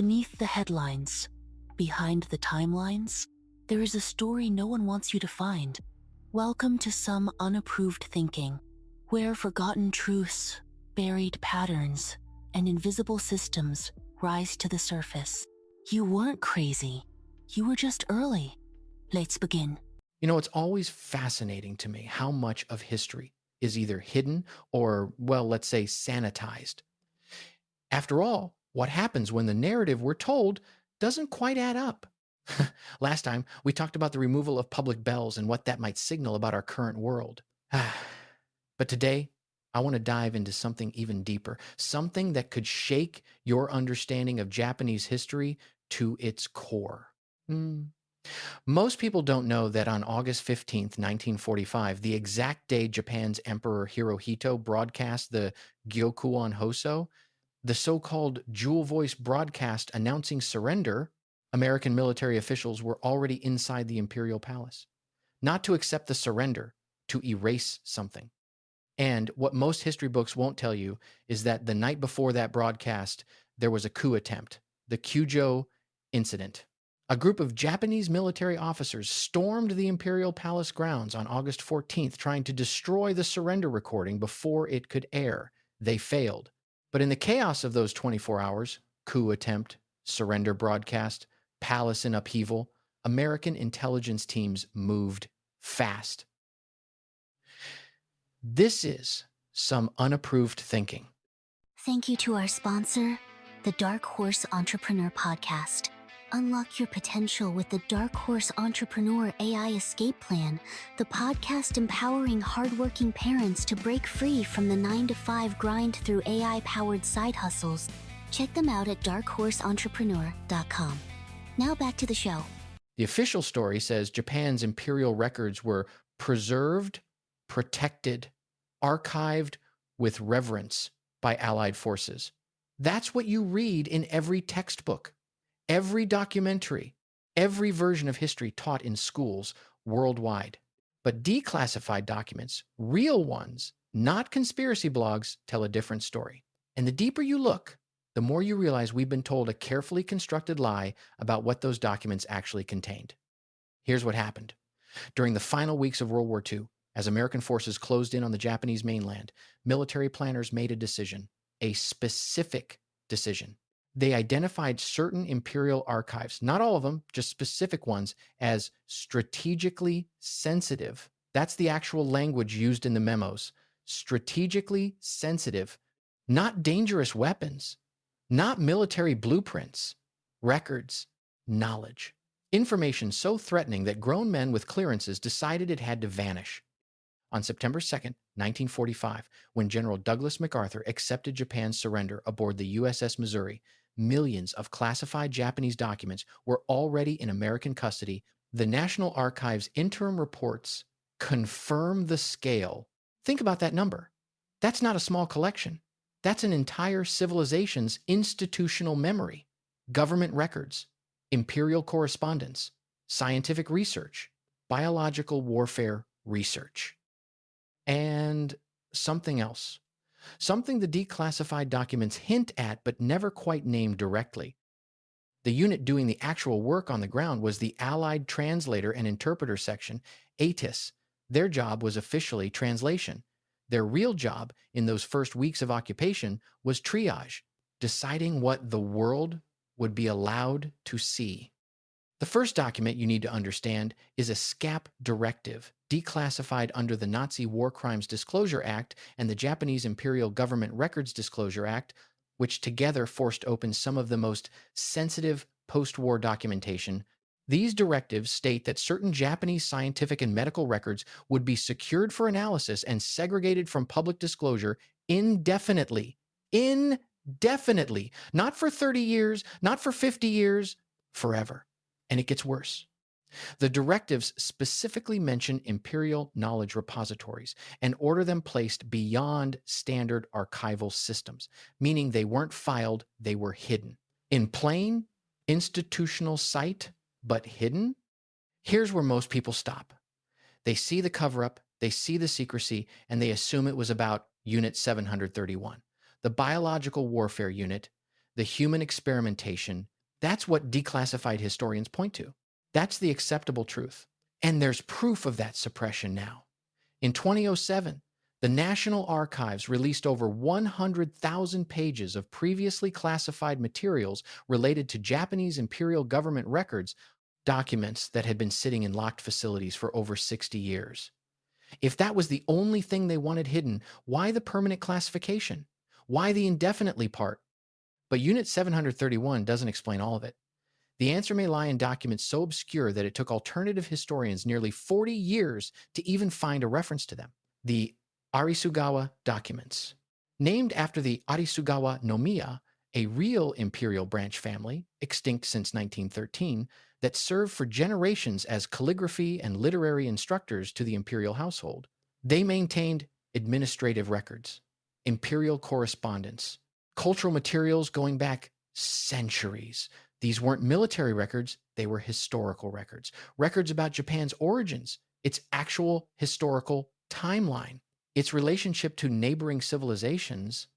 beneath the headlines, behind the timelines, there is a story no one wants you to find. Welcome to some unapproved thinking, where forgotten truths, buried patterns, and invisible systems rise to the surface. You weren't crazy. You were just early. Let's begin. You know, it's always fascinating to me how much of history is either hidden or, well, let's say sanitized. After all, what happens when the narrative we're told doesn't quite add up? Last time, we talked about the removal of public bells and what that might signal about our current world. But today, I want to dive into something even deeper, something that could shake your understanding of Japanese history to its core. Most people don't know that on August 15th, 1945, the exact day Japan's Emperor Hirohito broadcast the Gyokuon Hoso, the so-called jewel voice broadcast announcing surrender, American military officials were already inside the imperial palace. Not to accept the surrender, to erase something. And what most history books won't tell you is that the night before that broadcast, there was a coup attempt, the Kyujo incident. A group of Japanese military officers stormed the imperial palace grounds on August 14th, trying to destroy the surrender recording before it could air. They failed. But in the chaos of those 24 hours, coup attempt, surrender broadcast, palace in upheaval, American intelligence teams moved fast. This is some unapproved thinking. Thank you to our sponsor, the Dark Horse Entrepreneur Podcast. Unlock your potential with the Dark Horse Entrepreneur AI Escape Plan, the podcast empowering hardworking parents to break free from the 9-to-5 grind through AI-powered side hustles. Check them out at darkhorseentrepreneur.com. Now back to the show. The official story says Japan's imperial records were preserved, protected, archived with reverence by Allied forces. That's what you read in every textbook, every documentary, every version of history taught in schools worldwide. But declassified documents, real ones, not conspiracy blogs, tell a different story. And the deeper you look, the more you realize we've been told a carefully constructed lie about what those documents actually contained. Here's what happened. During the final weeks of World War II, as American forces closed in on the Japanese mainland, military planners made a decision, a specific decision. They identified certain imperial archives, not all of them, just specific ones, as strategically sensitive. That's the actual language used in the memos. Strategically sensitive, not dangerous weapons, not military blueprints, records, knowledge. Information so threatening that grown men with clearances decided it had to vanish. On September 2nd, 1945, when General Douglas MacArthur accepted Japan's surrender aboard the USS Missouri, millions of classified Japanese documents were already in American custody. The National Archives' interim reports confirm the scale. Think about that number. That's not a small collection. That's an entire civilization's institutional memory, government records, imperial correspondence, scientific research, biological warfare research. And something else. Something the declassified documents hint at but never quite name directly. The unit doing the actual work on the ground was the Allied Translator and Interpreter Section, ATIS. Their job was officially translation. Their real job in those first weeks of occupation was triage, deciding what the world would be allowed to see. The first document you need to understand is a SCAP directive, declassified under the Nazi War Crimes Disclosure Act and the Japanese Imperial Government Records Disclosure Act, which together forced open some of the most sensitive post-war documentation. These directives state that certain Japanese scientific and medical records would be secured for analysis and segregated from public disclosure indefinitely. Indefinitely. Not for 30 years, not for 50 years, forever. And it gets worse. The directives specifically mention imperial knowledge repositories and order them placed beyond standard archival systems, meaning they weren't filed, they were hidden. In plain, institutional sight, but hidden? Here's where most people stop. They see the cover-up, they see the secrecy, and they assume it was about Unit 731, the biological warfare unit the human experimentation, that's what declassified historians point to. That's the acceptable truth. And there's proof of that suppression now. In 2007, the National Archives released over 100,000 pages of previously classified materials related to Japanese imperial government records, documents that had been sitting in locked facilities for over 60 years. If that was the only thing they wanted hidden, why the permanent classification? Why the indefinitely part? But Unit 731 doesn't explain all of it. The answer may lie in documents so obscure that it took alternative historians nearly 40 years to even find a reference to them. The Arisugawa Documents. Named after the Arisugawa no Miya, a real imperial branch family, extinct since 1913, that served for generations as calligraphy and literary instructors to the imperial household. They maintained administrative records, imperial correspondence, cultural materials going back centuries. These weren't military records, they were historical records. Records about Japan's origins, its actual historical timeline, its relationship to neighboring civilizations.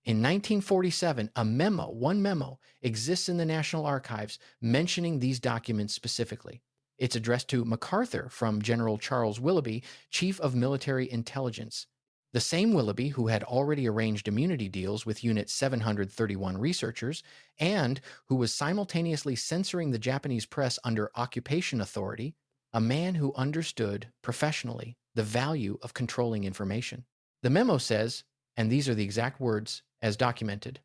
In 1947, one memo, exists in the National Archives mentioning these documents specifically. It's addressed to MacArthur from General Charles Willoughby, Chief of Military Intelligence. The same Willoughby who had already arranged immunity deals with Unit 731 researchers and who was simultaneously censoring the Japanese press under occupation authority, a man who understood professionally the value of controlling information. The memo says, and these are the exact words as documented,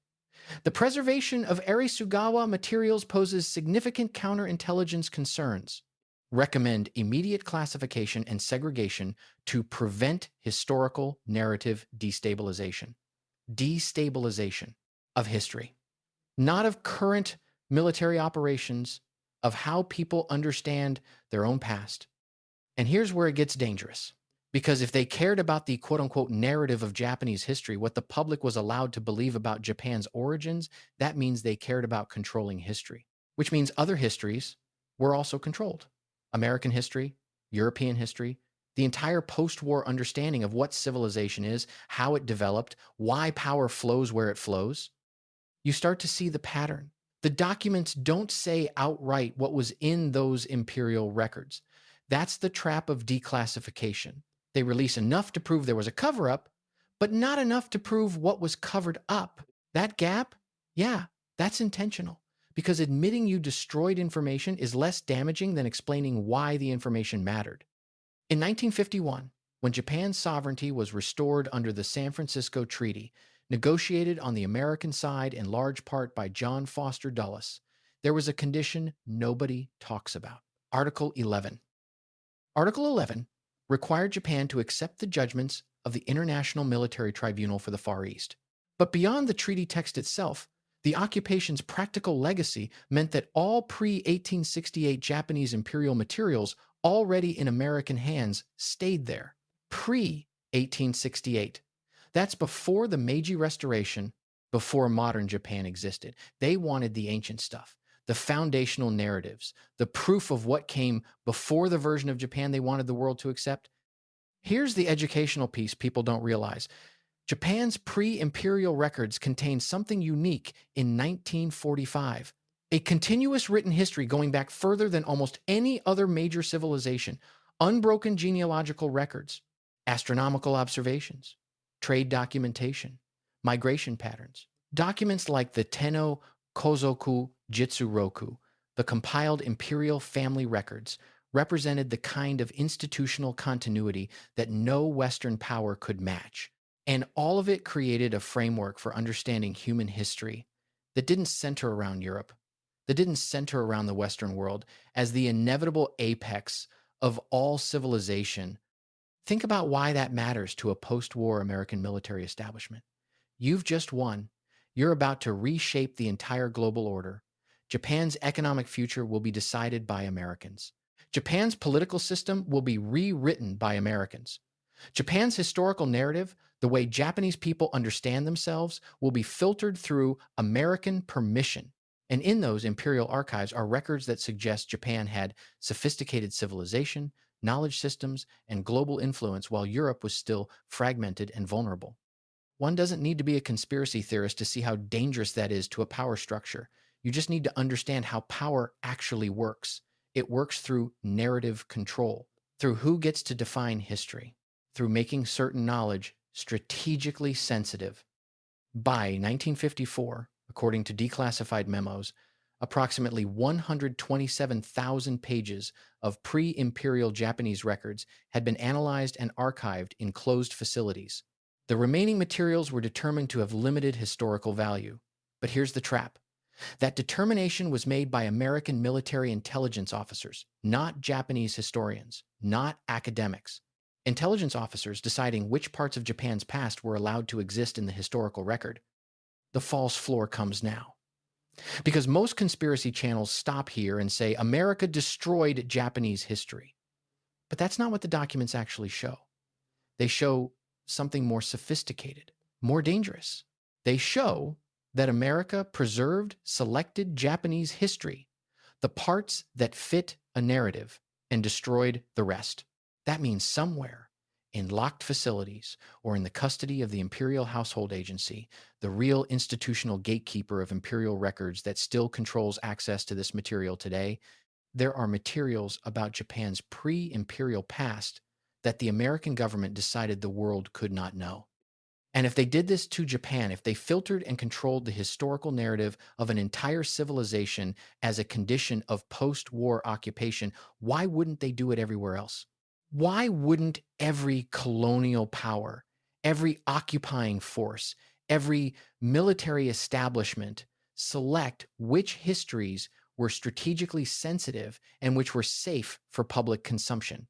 the preservation of Arisugawa materials poses significant counterintelligence concerns. Recommend immediate classification and segregation to prevent historical narrative destabilization. Destabilization of history. Not of current military operations, of how people understand their own past. And here's where it gets dangerous. Because if they cared about the quote-unquote narrative of Japanese history, what the public was allowed to believe about Japan's origins, that means they cared about controlling history, which means other histories were also controlled. American history, European history, the entire post-war understanding of what civilization is, how it developed, why power flows where it flows. You start to see the pattern. The documents don't say outright what was in those imperial records. That's the trap of declassification. They release enough to prove there was a cover-up, but not enough to prove what was covered up. That gap, yeah, that's intentional, because admitting you destroyed information is less damaging than explaining why the information mattered. In 1951, when Japan's sovereignty was restored under the San Francisco Treaty, negotiated on the American side in large part by John Foster Dulles, there was a condition nobody talks about. Article 11. Article 11 required Japan to accept the judgments of the International Military Tribunal for the Far East. But beyond the treaty text itself, the occupation's practical legacy meant that all pre-1868 Japanese imperial materials already in American hands stayed there. Pre-1868. That's before the Meiji Restoration, before modern Japan existed. They wanted the ancient stuff, the foundational narratives, the proof of what came before the version of Japan they wanted the world to accept. Here's the educational piece people don't realize. Japan's pre-imperial records contain something unique in 1945, a continuous written history going back further than almost any other major civilization, unbroken genealogical records, astronomical observations, trade documentation, migration patterns, documents like the Tenno Kozoku Jitsuroku, the compiled imperial family records, represented the kind of institutional continuity that no Western power could match. And all of it created a framework for understanding human history that didn't center around Europe, that didn't center around the Western world as the inevitable apex of all civilization. Think about why that matters to a post-war American military establishment. You've just won. You're about to reshape the entire global order. Japan's economic future will be decided by Americans. Japan's political system will be rewritten by Americans. Japan's historical narrative, the way Japanese people understand themselves, will be filtered through American permission. And in those imperial archives are records that suggest Japan had sophisticated civilization, knowledge systems, and global influence while Europe was still fragmented and vulnerable. One doesn't need to be a conspiracy theorist to see how dangerous that is to a power structure. You just need to understand how power actually works. It works through narrative control, through who gets to define history, through making certain knowledge strategically sensitive. By 1954, according to declassified memos, approximately 127,000 pages of pre-imperial Japanese records had been analyzed and archived in closed facilities. The remaining materials were determined to have limited historical value. But here's the trap. That determination was made by American military intelligence officers, not Japanese historians, not academics. Intelligence officers deciding which parts of Japan's past were allowed to exist in the historical record. The false floor comes now. Because most conspiracy channels stop here and say America destroyed Japanese history. But that's not what the documents actually show. They show something more sophisticated, more dangerous. They show that America preserved selected Japanese history, the parts that fit a narrative, and destroyed the rest. That means somewhere in locked facilities or in the custody of the Imperial Household Agency, the real institutional gatekeeper of imperial records that still controls access to this material today, there are materials about Japan's pre-imperial past that the American government decided the world could not know. And if they did this to Japan, if they filtered and controlled the historical narrative of an entire civilization as a condition of post-war occupation, why wouldn't they do it everywhere else? Why wouldn't every colonial power, every occupying force, every military establishment select which histories were strategically sensitive and which were safe for public consumption?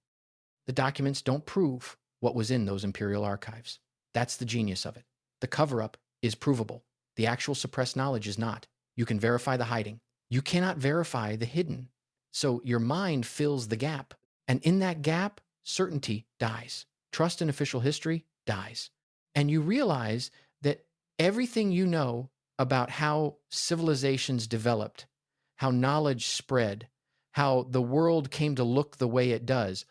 The documents don't prove what was in those imperial archives. That's the genius of it. The cover-up is provable. The actual suppressed knowledge is not. You can verify the hiding. You cannot verify the hidden. So your mind fills the gap. And in that gap, certainty dies. Trust in official history dies. And you realize that everything you know about how civilizations developed, how knowledge spread, how the world came to look the way it does,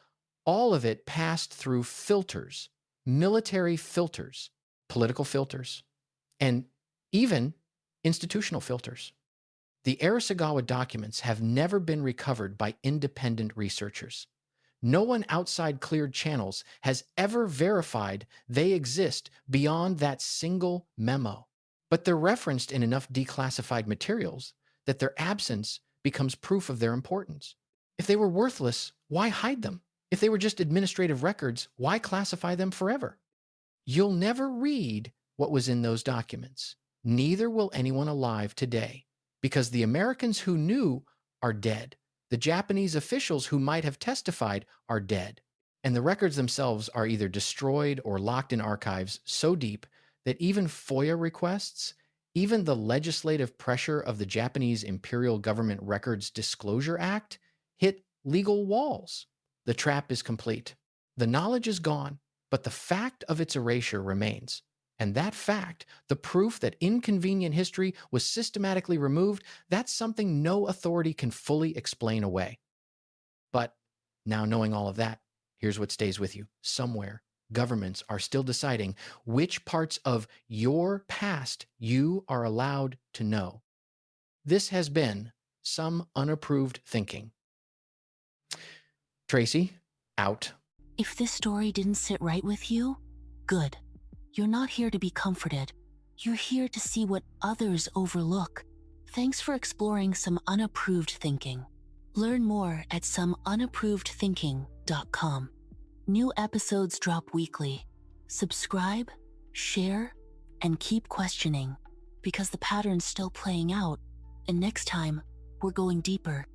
all of it passed through filters, military filters, political filters, and even institutional filters. The Arisugawa documents have never been recovered by independent researchers. No one outside cleared channels has ever verified they exist beyond that single memo. But they're referenced in enough declassified materials that their absence becomes proof of their importance. If they were worthless, why hide them? If they were just administrative records, why classify them forever? You'll never read what was in those documents. Neither will anyone alive today, because the Americans who knew are dead. The Japanese officials who might have testified are dead. And the records themselves are either destroyed or locked in archives so deep that even FOIA requests, even the legislative pressure of the Japanese Imperial Government Records Disclosure Act hit legal walls. The trap is complete. The knowledge is gone, but the fact of its erasure remains. And that fact, the proof that inconvenient history was systematically removed, that's something no authority can fully explain away. But now knowing all of that, here's what stays with you. Somewhere, governments are still deciding which parts of your past you are allowed to know. This has been some unapproved thinking. Tracy, out. If this story didn't sit right with you, good. You're not here to be comforted. You're here to see what others overlook. Thanks for exploring some unapproved thinking. Learn more at someunapprovedthinking.com. New episodes drop weekly. Subscribe, share, and keep questioning, because the pattern's still playing out, and next time, we're going deeper.